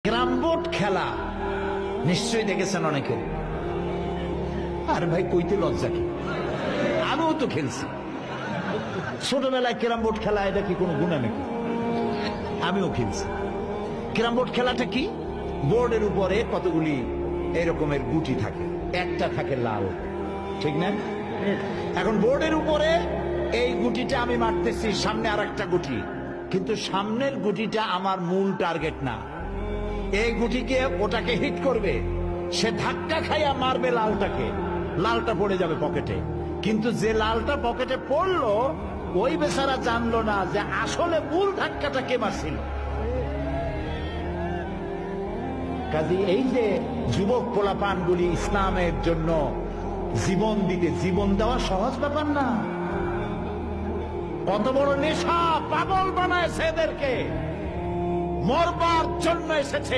Carrom board খেলা নিশ্চয়ই দেখেছেন অনেকে। আর ভাই কইতে লজ্জা কি, আমিও তো খেলছি ছোটবেলায়। ক্যারাম বোর্ড খেলা এটা কি কোনো গুণা নাকি? আমিও খেলছি। ক্যারাম বোর্ড খেলাটা কি? বোর্ডের উপরে কতগুলি এরকমের গুটি থাকে, একটা থাকে লাল, ঠিক না? এখন বোর্ডের উপরে এই গুটিটা আমি মারতেছি, সামনে আর একটা গুটি, কিন্তু সামনের গুটিটা আমার মূল টার্গেট না। এই গুটিকে ওটাকে হিট করবে, সে ধাক্কা খাইয়া মারবে লালটাকে, লালটা পড়ে যাবে পকেটে। কিন্তু যে লালটা পকেটে পড়লো ওই বেচারা জানলো না যে আসলে মূল ধাক্কাটা কে মারছিল। কাজে এই যে যুবক পোলাপানগুলি ইসলামের জন্য জীবন দিতে, জীবন দেওয়া সহজ ব্যাপার না। কত বড় নেশা, পাগল বানায় এদেরকে, মরবার জন্য এসেছে।